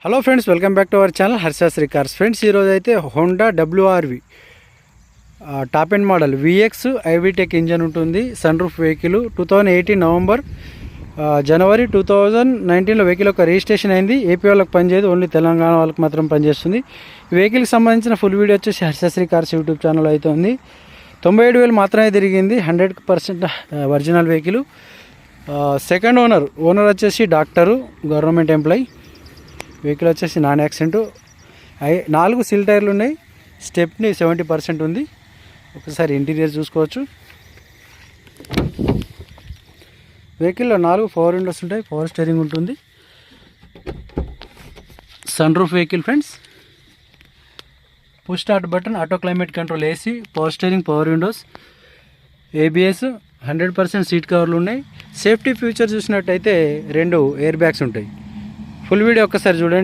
Hello friends, welcome back to our channel Harsha Sri cars. Friends, ఈరోజు అయితే Honda WRV top end model VX i-VTEC engine ఉంటుంది. Sunroof vehicle 2018 November జనవరి 2019లో vehicle యొక్క registration అయింది. AP వాళ్ళకి పనిచేయదు, only Telangana వాళ్ళకి మాత్రం పనిచేస్తుంది. ఈ వెహికల్కి సంబంధించిన ఫుల్ వీడియో వచ్చేసి హర్షాశ్రీ కార్స్ యూట్యూబ్ ఛానల్ అయితే ఉంది. 97,000 మాత్రమే తిరిగింది. 100% ఒరిజినల్ వెహికల్. సెకండ్ ఓనర్ వచ్చేసి డాక్టరు, గవర్నమెంట్ ఎంప్లాయీ. వెహికల్ వచ్చేసి నాన్ యాక్సిడెంట్. 4 సీల్ టైర్లు ఉన్నాయి. స్టెప్ని 70% ఉంది. ఒకసారి ఇంటీరియర్ చూసుకోవచ్చు. వెహికల్లో 4 పవర్ విండోస్ ఉంటాయి. పవర్ స్టీరింగ్ ఉంటుంది. Sunroof vehicle friends. Push start button, auto climate control, AC, power steering, power windows, ABS, 100% seat కవర్లు ఉన్నాయి. సేఫ్టీ ఫీచర్ చూసినట్టయితే 2 ఎయిర్ బ్యాగ్స్ ఉంటాయి. ఫుల్ వీడియో ఒక్కసారి చూడండి.